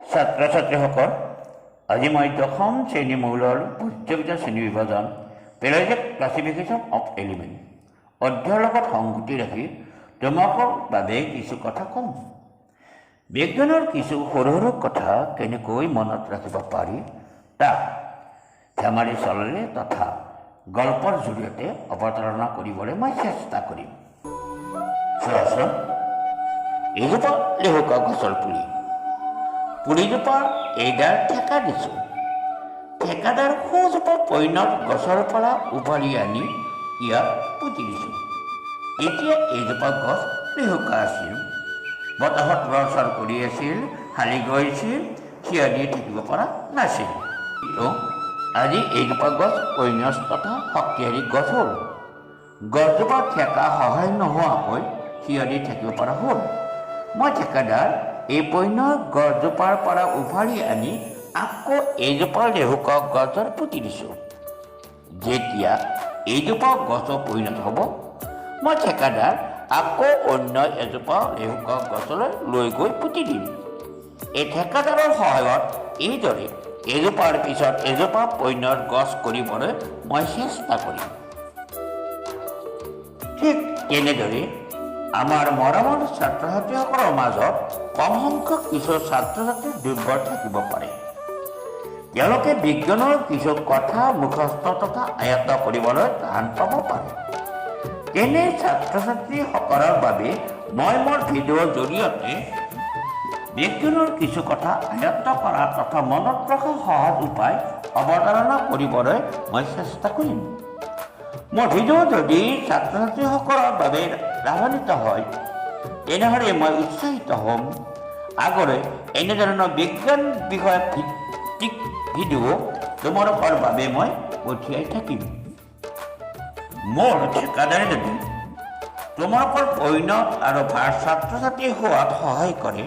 ছাত্ৰ ছাত্ৰীসকল, আজি মই দশম শ্ৰেণী মৌলৰ ভোজ্যবিজ্ঞান শ্ৰেণী বিভাজন পেলজিক ক্লাছিফিকেশ্যন অফ এলিমেণ্ট অধ্যায়ৰ লগত সংগতি ৰাখি তোমালোকৰ বাবে কিছু কথা ক'ম। বিজ্ঞানৰ কিছু সৰু সৰু কথা কেনেকৈ মনত ৰাখিব পাৰি তাক ধেমালি চলালে তথা গল্পৰ জৰিয়তে অৱতাৰণা কৰিবলৈ মই চেষ্টা কৰিম। চোৱাচোন, এইজোপা লেহুকা গছৰ পুলিজোপাৰ এইডাল ঠেকা দিছোঁ। ঠেকাডাল সোজোপা পৈণত গছৰ পৰা উভালি আনি ইয়াত পুতি দিছোঁ। এতিয়া এইজোপা গছ লেহুকা আছিল, বতাহত লৰচৰ কৰি আছিল, হালি গৈছিল, থিয় দি থাকিব পৰা নাছিল। কিন্তু আজি এইজোপা গছ পৈণত তথা শক্তিশালী গছ হ'ল। গছজোপা ঠেকা সহায় নোহোৱাকৈ থিয় দি থাকিব পৰা হ'ল। মই ঠেকাডাল এই পৈণত গছজোপাৰ পৰা উভালি আনি আকৌ এইজোপা লেহুকা গছত পুতি দিছোঁ। যেতিয়া এইজোপা গছ পৰিণত হ'ব, মই ঠেকাডাল আকৌ অন্য এজোপা লেহুকা গছলৈ লৈ গৈ পুতি দিম। এই ঠেকাডালৰ সহায়ত এইদৰে এজোপাৰ পিছত এজোপা পৈণত গছ কৰিবলৈ মই চেষ্টা কৰিম। ঠিক তেনেদৰে আমাৰ মৰমৰ ছাত্ৰ ছাত্ৰীসকলৰ মাজত কম সংখ্যক কিছু ছাত্ৰ ছাত্ৰী দুৰ্বল থাকিব পাৰে। তেওঁলোকে বিজ্ঞানৰ কিছু কথা মুখস্থ তথা আয়ত্ত কৰিবলৈ টান পাব পাৰে। তেনে ছাত্ৰ ছাত্ৰীসকলৰ বাবে মই মোৰ ভিডিঅ'ৰ জৰিয়তে বিজ্ঞানৰ কিছু কথা আয়ত্ত কৰা তথা মনত ৰখা সহজ উপায় অৱতাৰণা কৰিবলৈ মই চেষ্টা কৰিম। মোৰ ভিডিঅ' যদি ছাত্ৰ ছাত্ৰীসকলৰ বাবে লাভান্বিত হয়, তেনেহ'লে মই উৎসাহিত হ'ম। আগলৈ এনেধৰণৰ বিজ্ঞান বিষয়ক ভিত্তিক ভিডিঅ' তোমালোকৰ বাবে মই পঠিয়াই থাকিম। মোৰ ঠিকাদাৰে যদি তোমালোকৰ পৈণত আৰু ভাল ছাত্ৰ ছাত্ৰী হোৱাত সহায় কৰে,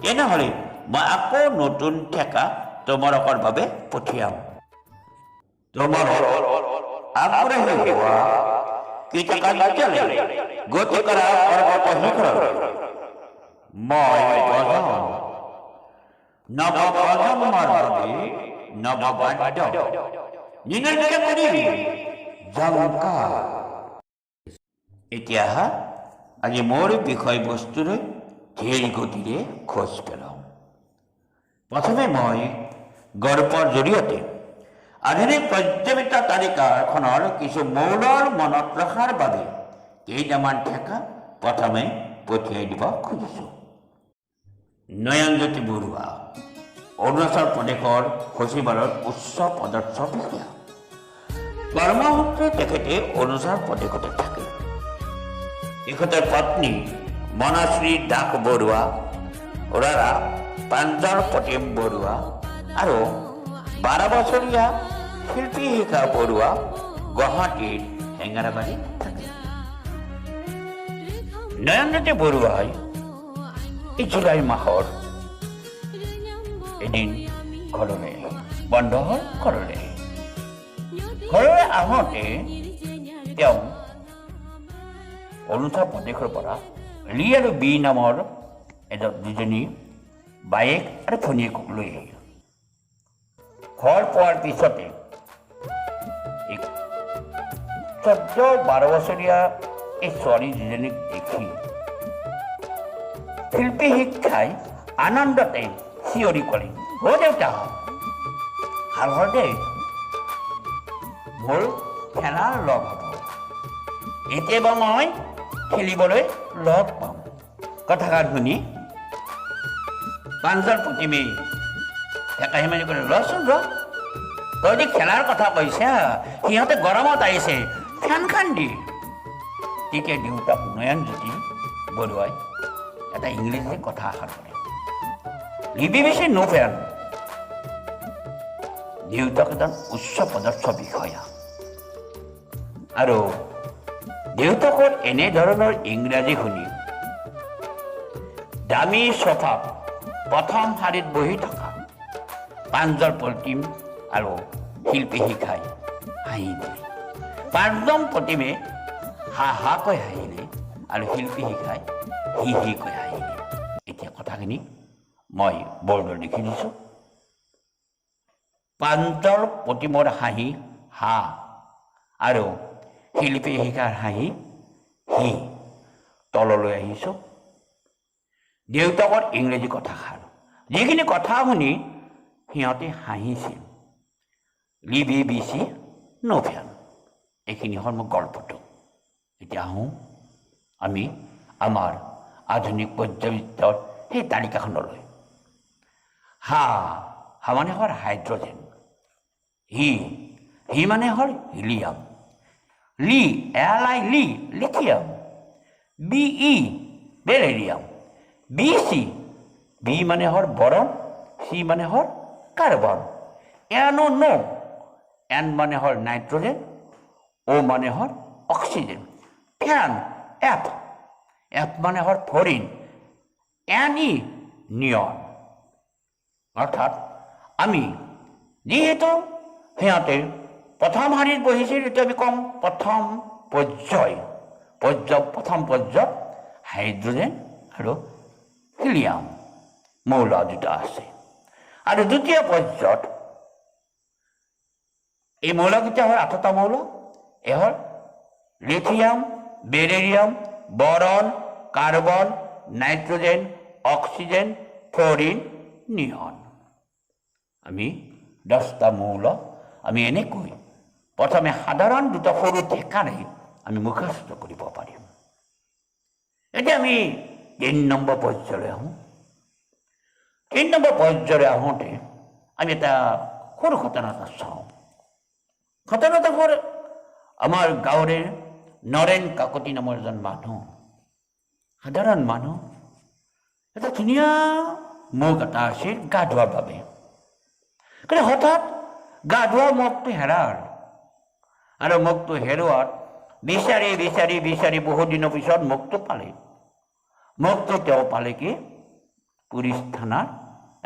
তেনেহ'লে মই আকৌ নতুন ঠেকা তোমালোকৰ বাবে পঠিয়াম। তোমালোকৰ আগ্ৰহী হোৱা গতি কৰা পৰ্বত শিখৰত মই নৱপ্ৰজন্মৰ বাবে নৱবাদ্য নিৰ্ণয় কৰি ঝংকাৰ। এতিয়া আজি মোৰ বিষয়বস্তুলৈ ধীৰ গতিৰে খোজ পেলাওঁ। প্ৰথমে মই গল্পৰ জৰিয়তে আধুনিক পৰ্যায়বিদ্যা তালিকাখনৰ কিছু মৌলৰ মনত ৰখাৰ বাবে কেইটামান ঠেকা প্ৰথমে পঠিয়াই দিব খুজিছোঁ। নয়নজ্যোতি বৰুৱা, অৰুণাচল প্ৰদেশৰ সচিবালয়ৰ উচ্চ পদস্থ বিষয়া। কৰ্মসূত্ৰে তেখেতে অৰুণাচল প্ৰদেশতে থাকে। তেখেতৰ পত্নী মনাশ্ৰী দাস বৰুৱা, ৰাৰা প্ৰাঞ্জল প্ৰতিম বৰুৱা আৰু 12 বছৰীয়া শিল্পী শিখা বৰুৱা গুৱাহাটীৰ হেঙেৰাবাৰীত থাকে। নয়নজ্যোতি বৰুৱাই এই জুলাই মাহৰ এদিন ঘৰলৈ বন্ধ হ'ল। ঘৰলৈ আহোঁতে তেওঁ অৰুণাচল প্ৰদেশৰ পৰা লি আৰু বি নামৰ দুজনী বায়েক আৰু ভনীয়েকক লৈ আহিল। ঘৰ পোৱাৰ পিছতে 14-12 বছৰীয়া এই ছোৱালী দুজনীক দেখি শিল্পী শিক্ষাই আনন্দতে চিঞৰি ক'লে, অ' দেউতা, ভাল হ'ল দেই, মোৰ খেলাৰ লগ হ'ব, কেতিয়াবা মই খেলিবলৈ লগ পাম। কথাষাৰ শুনি প্ৰাঞ্জল প্ৰতিমে একাহি মানি ক'লে, ৰচোন তই যে খেলাৰ কথা কৈছা, সিহঁতে গৰমত আহিছে, ফেনখন দি। তেতিয়া দেউতাক নয়নজ্যোতি বৰুৱাই এটা ইংৰাজী কথা এষাৰ কৰে, লিবি বেছি নো ফেন। দেউতাক এজন উচ্চ পদস্থ বিষয়া আৰু দেউতাকৰ এনেধৰণৰ ইংৰাজী শুনি দামী চফাত প্ৰথম শাৰীত বহি থকা প্ৰাঞ্জল প্ৰতিম আৰু শিল্পী শিখাই হাঁহি দিলে। প্ৰাঞ্জল প্ৰতিমে হাহাকৈ হাঁহিলে আৰু শিল্পী শিখাই হি কৈ হাঁহিলে। এতিয়া কথাখিনি মই বৰ্ডত লিখি দিছোঁ। প্ৰাঞ্জল প্ৰতিমৰ হাঁহি হা আৰু শিল্পী শিখাৰ হাঁহি হি। তললৈ আহিছোঁ। দেউতাকৰ ইংৰাজী কথাষাৰ, যিখিনি কথা শুনি সিহঁতে হাঁহিছিল। লিভি বিচি নভেন, এইখিনি হ'ল মোৰ গল্পটো। এতিয়া আহোঁ আমি আমাৰ আধুনিক পৰ্যাবৃত্তৰ সেই তালিকাখনলৈ। হা মানে হ'ল হাইড্ৰজেন। হি মানে হ'ল হিলিয়াম। লি লিথিয়াম। BE বেলেৰিয়াম। বি মানে হ'ল বৰণ। চি মানে হ'ল কাৰ্বন। এন মানে হ'ল নাইট্ৰজেন। অ মানে হ'ল অক্সিজেন। এফ মানে হ'ল ফ্লৰিন। নিয়ন। অৰ্থাৎ আমি যিহেতু সিহঁতে প্ৰথম শাৰীত বহিছিল, এইটো আমি কম প্ৰথম পৰ্যায়ত হাইড্ৰজেন আৰু হিলিয়াম মৌল দুটা আছে। আৰু দ্বিতীয় পৰ্যায়ত এই মৌলকেইটা হ'ল 8টা মৌল। এই হ'ল লিথিয়াম, বেৰিলিয়াম, বৰণ, কাৰ্বন, নাইট্ৰজেন, অক্সিজেন, ফ্লৰিন, নিয়ন। আমি 10টা মৌল আমি এনেকৈ প্ৰথমে সাধাৰণ দুটা সৰু ঠেকাৰে আমি মুখস্থ কৰিব পাৰিম। এতিয়া আমি 3 নম্বৰ পৰ্যায়লৈ আহোঁ। 3 নম্বৰ পৰ্যায়লৈ আহোঁতে আমি এটা সৰু ঘটনা এটা চাওঁ। ঘটনাটো হ'ল আমাৰ গাঁৱৰে নৰেন কাকতি নামৰ এজন মানুহ, সাধাৰণ মানুহ। এটা ধুনীয়া মগ এটা আছিল গা ধোৱাৰ বাবে। কিন্তু হঠাৎ গা ধোৱা মগটো হেৰাল। আৰু মগটো হেৰুৱাত বিচাৰি বহুত দিনৰ পিছত মগটো পালে। মগটো তেওঁ পালে কি পুলিচ থানাৰ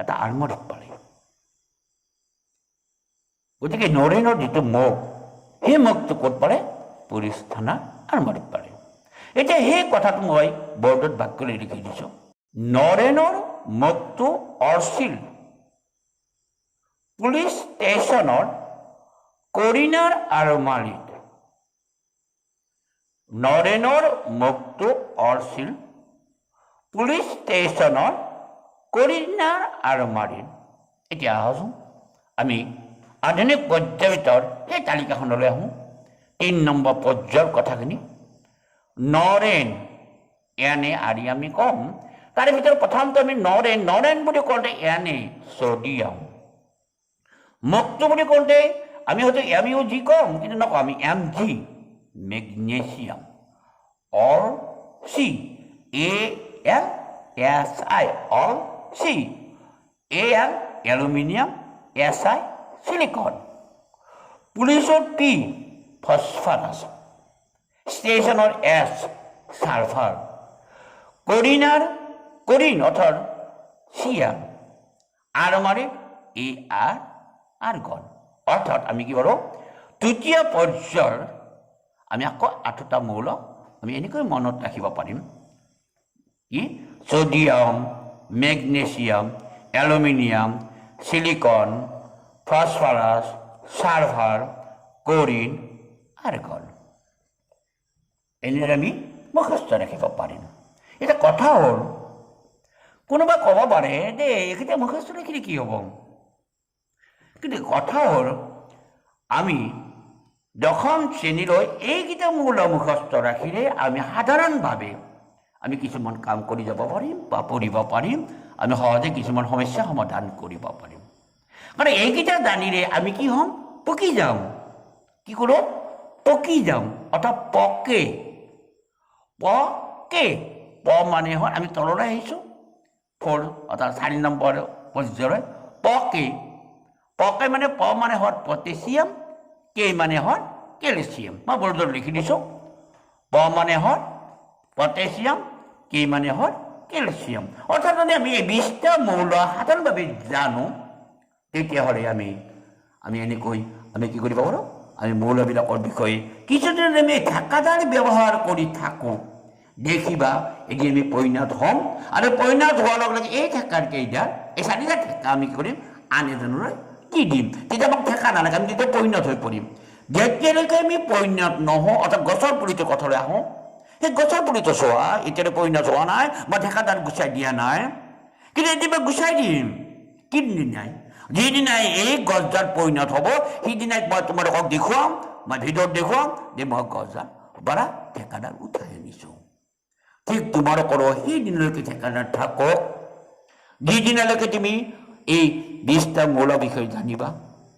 এটা আলমাৰীত পালে। গতিকে নৰেনৰ যিটো মগ, সেই মগটো ক'ত পালে? পুলিচ থানাৰ আলমাৰীত পালে। এতিয়া সেই কথাটো মই বৰ্ডত ভাগ কৰি লিখি দিছোঁ। নৰেনৰ মগটো অৰ্ছিল পুলিচ ষ্টেচনৰ কৰিণাৰ আলমাৰীত। নৰেনৰ মগটো অৰ্ছিল পুলিচ ষ্টেচনৰ কৰিণাৰ আলমাৰীত। এতিয়া আহোঁ আমি আধুনিক পৰ্যাবৃত্তৰ সেই তালিকাখনলৈ আহোঁ। 3 নম্বৰ পৰ্যায়ৰ কথাখিনি। নৰেন আদি আমি ক'ম। তাৰে ভিতৰত প্ৰথমটো আমি নৰেন বুলি কওঁতে ছডিয়াম। মগটো বুলি কওঁতে আমি হয়তো MUG ক'ম, কিন্তু নকওঁ আমি MG মেগনেছিয়াম। অল চি ALSI অল চি। Al aluminium, SI silicon. পুলিচৰ P ফসফৰাছ। ষ্টেচনৰ S সালফাৰ। কৰিণ অৰ্থাৎ চিয়ান। আলমাৰীত আৰ্গন। অৰ্থাৎ আমি কি কৰোঁ, তৃতীয় পৰ্যায়ৰ আমি আকৌ 8টা মৌল আমি এনেকৈ মনত ৰাখিব পাৰিম। কি sodium, magnesium, aluminium, silicon, phosphorus, sulphur, chlorine, argon. এনেদৰে আমি মুখস্থ ৰাখিব পাৰিম। এতিয়া কথা হ'ল, কোনোবা ক'ব পাৰে যে এইকেইটা মুখস্থ ৰাখিলে কি হ'ব? কিন্তু কথা হ'ল আমি 10ম শ্ৰেণীলৈ এইকেইটা মৌল মুখস্থ ৰাখিলে আমি সাধাৰণভাৱে আমি কিছুমান কাম কৰি যাব পাৰিম বা পঢ়িব পাৰিম। আমি সহজে কিছুমান সমস্যা সমাধান কৰিব পাৰিম। কাৰণ এইকেইটা জানিলে আমি কি হ'ম? পকি যাম। কি কৰোঁ? পকি যাম। অৰ্থাৎ প মানে হ'ল আমি তললৈ আহিছোঁ 4 অৰ্থাৎ 4 নম্বৰ পৰ্যায়লৈ। পকে মানে হ'ল পটেছিয়াম, কে মানে হ'ল কেলছিয়াম। মই বৰ্ডত লিখি দিছোঁ। প মানে হ'ল পটেছিয়াম, কে মানে হ'ল কেলছিয়াম। অৰ্থাৎ যদি আমি এই 20টা মৌল সাধাৰণভাৱে জানো, তেতিয়াহ'লে আমি এনেকৈ আমি কি কৰিব পাৰোঁ? আমি মৌলবিলাকৰ বিষয়ে কিছুদিন আমি ঢাকাদাৰ ব্যৱহাৰ কৰি থাকোঁ। দেখিবা এদিন আমি পৰিণত হ'ম আৰু পৰিণত হোৱাৰ লগে লগে এই ঠেকাৰকেইটা এই চাৰিটা ঠেকা আমি কি কৰিম আন এজনলৈ কি দিম তেতিয়া আমাক ঠেকা নালাগে আমি তেতিয়া পৰিণত হৈ পৰিম যেতিয়ালৈকে আমি পৰিণত নহওঁ অৰ্থাৎ গছৰ পুলিটোৰ কথালৈ আহোঁ সেই গছৰ পুলিটো চোৱা এতিয়ালৈ পৰিণত হোৱা নাই বা ঠেকাদাৰ গুচাই দিয়া নাই কিন্তু এদিন গুচাই দিম কিদিনাই যিদিনাই এই গছডাল পৰিণত হ'ব সেইদিনাই মই তোমালোকক দেখুৱাম মই ভিডিঅ'ত দেখুৱাম যে মই গছডাল পৰা ঠেকাদাৰ উঠাই আনিছোঁ ঠিক তোমালোকৰো সেইদিনলৈকে ঠেকাদাৰ থাকক যিদিনালৈকে তুমি এই 20টা মূলৰ বিষয়ে জানিবা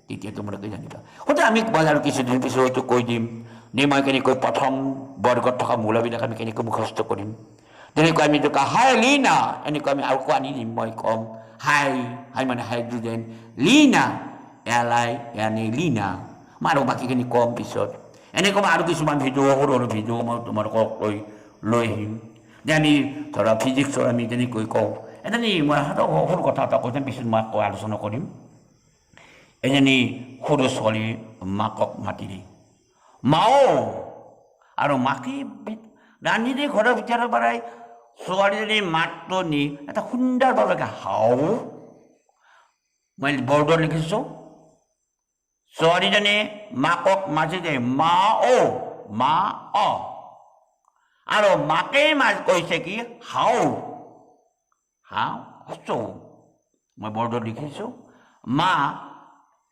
তেতিয়া তোমালোকে জানিবা হয়তো আমি আৰু কিছুদিন পিছত হয়তো কৈ দিম যে মই কেনেকৈ প্ৰথম বৰ্গত থকা মূলবিলাক আমি কেনেকৈ মুখস্থ কৰিম তেনেকৈ আমি এইটো হাই লিনা এনেকৈ আমি আৰু আনি দিম মই ক'ম হাই হাই মানে হাইড্ৰজেন লিনা এলাই লিনা মই আৰু বাকীখিনি ক'ম পিছত এনেকৈ মই আৰু কিছুমান ভিডিঅ' সৰু সৰু ভিডিঅ' মই তোমালোকক লৈ আহিম যে আমি ধৰা ফিজিক্সৰ আমি তেনেকৈ কওঁ এজনী মই সৰু কথা এটা কৈছোঁ পিছত মই আকৌ আলোচনা কৰিম এজনী সৰু ছোৱালী মাকক মাতি দি মাও আৰু মাকে ৰান্ধি দি ঘৰৰ ভিতৰৰ পৰাই ছোৱালীজনী মাতটো নি এটা সুন্দৰভাৱে হাও মই বৰ্ডত লিখিছোঁ ছোৱালীজনী মাকক মাতি দিয়ে মা অ আৰু মাকে কৈছে কি হাও মই বৰ্ডত লিখিছোঁ মা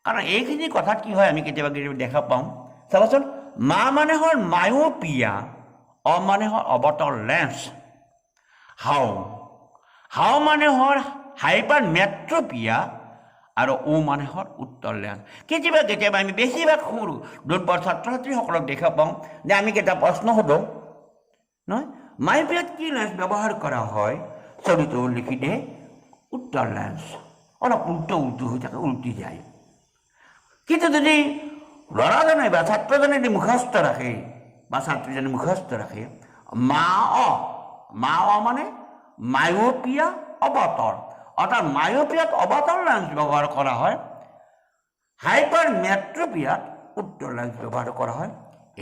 কাৰণ এইখিনি কথাত কি হয় আমি কেতিয়াবা দেখা পাওঁ চাবাচোন মা মানে হ'ল মায়োপিয়া মানে হ'ল অৱতল লেন্স হাও মানে হ'ল হাইপাৰ মেট্ৰপিয়া আৰু মানে হ'ল উত্তৰ লেন্স কেতিয়াবা আমি বেছিভাগ সৰু দুৰ্বল ছাত্ৰ ছাত্ৰীসকলক দেখা পাওঁ যে আমি কেতিয়াবা প্ৰশ্ন সোধোঁ নহয় মায়োপিয়াত কি লেন্স ব্যৱহাৰ কৰা হয় ছবিটো লিখি দিয়ে উত্তৰ লেন্স অলপ উল্টো হৈ থাকে উল্টি যায় কিন্তু যদি ল'ৰাজনে বা ছাত্ৰজনে যদি মুখস্থ ৰাখে বা ছাত্ৰীজনে মুখস্থ ৰাখে মা মানে মায়োপিয়া অৱতল অৰ্থাৎ মায়োপিয়াত অৱতল লেন্স ব্যৱহাৰ কৰা হয় হাইপাৰ মেট্ৰপিয়াত উত্তৰ লেন্স ব্যৱহাৰ কৰা হয়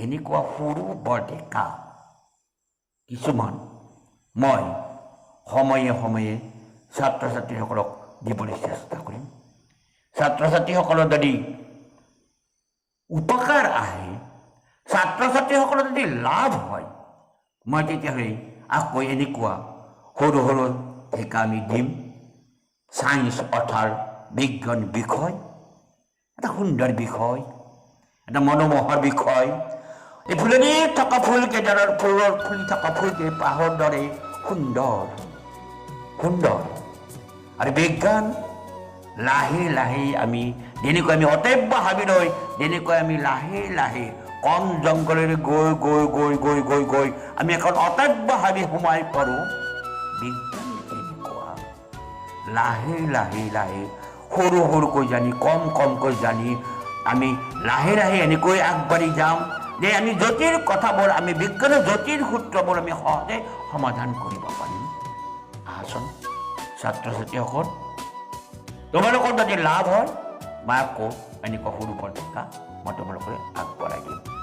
এনেকুৱা সৰু বৰ ডেকা কিছুমান মই সময়ে সময়ে ছাত্ৰ ছাত্ৰীসকলক দিবলৈ চেষ্টা কৰিম ছাত্ৰ ছাত্ৰীসকলৰ যদি উপকাৰ আহে ছাত্ৰ ছাত্ৰীসকলৰ যদি লাভ হয় মই তেতিয়াহ'লে আকৌ এনেকুৱা সৰু সৰু ঠেকা আমি দিম ছায়েন্স অৰ্থাৎ বিজ্ঞান বিষয় এটা সুন্দৰ বিষয় এটা মনোমোহৰ বিষয় এই ফুলেদি থকা ফুলকেইডালৰ ফুলি থকা ফুলকেই পাহৰ দৰে সুন্দৰ আৰু বিজ্ঞান লাহে লাহে আমি যেনেকৈ আমি অতব্য হাবিলৈ যেনেকৈ আমি লাহে লাহে কম জংঘলেৰে গৈ আমি এখন অতব্য হাবি সোমাই পৰোঁ বিজ্ঞান এনেকুৱা লাহে সৰু সৰুকৈ জানি কমকৈ জানি আমি লাহে এনেকৈ আগবাঢ়ি যাম যে আমি জটিল কথাবোৰ আমি বিজ্ঞানৰ জটিল সূত্ৰবোৰ আমি সহজে সমাধান কৰিব পাৰিম আহচোন ছাত্ৰ ছাত্ৰীসকল তোমালোকৰ যদি লাভ হয় মই আকৌ এনেকুৱা সৰু বৰ ঠেকা মই তোমালোকলৈ আগবঢ়াই দিম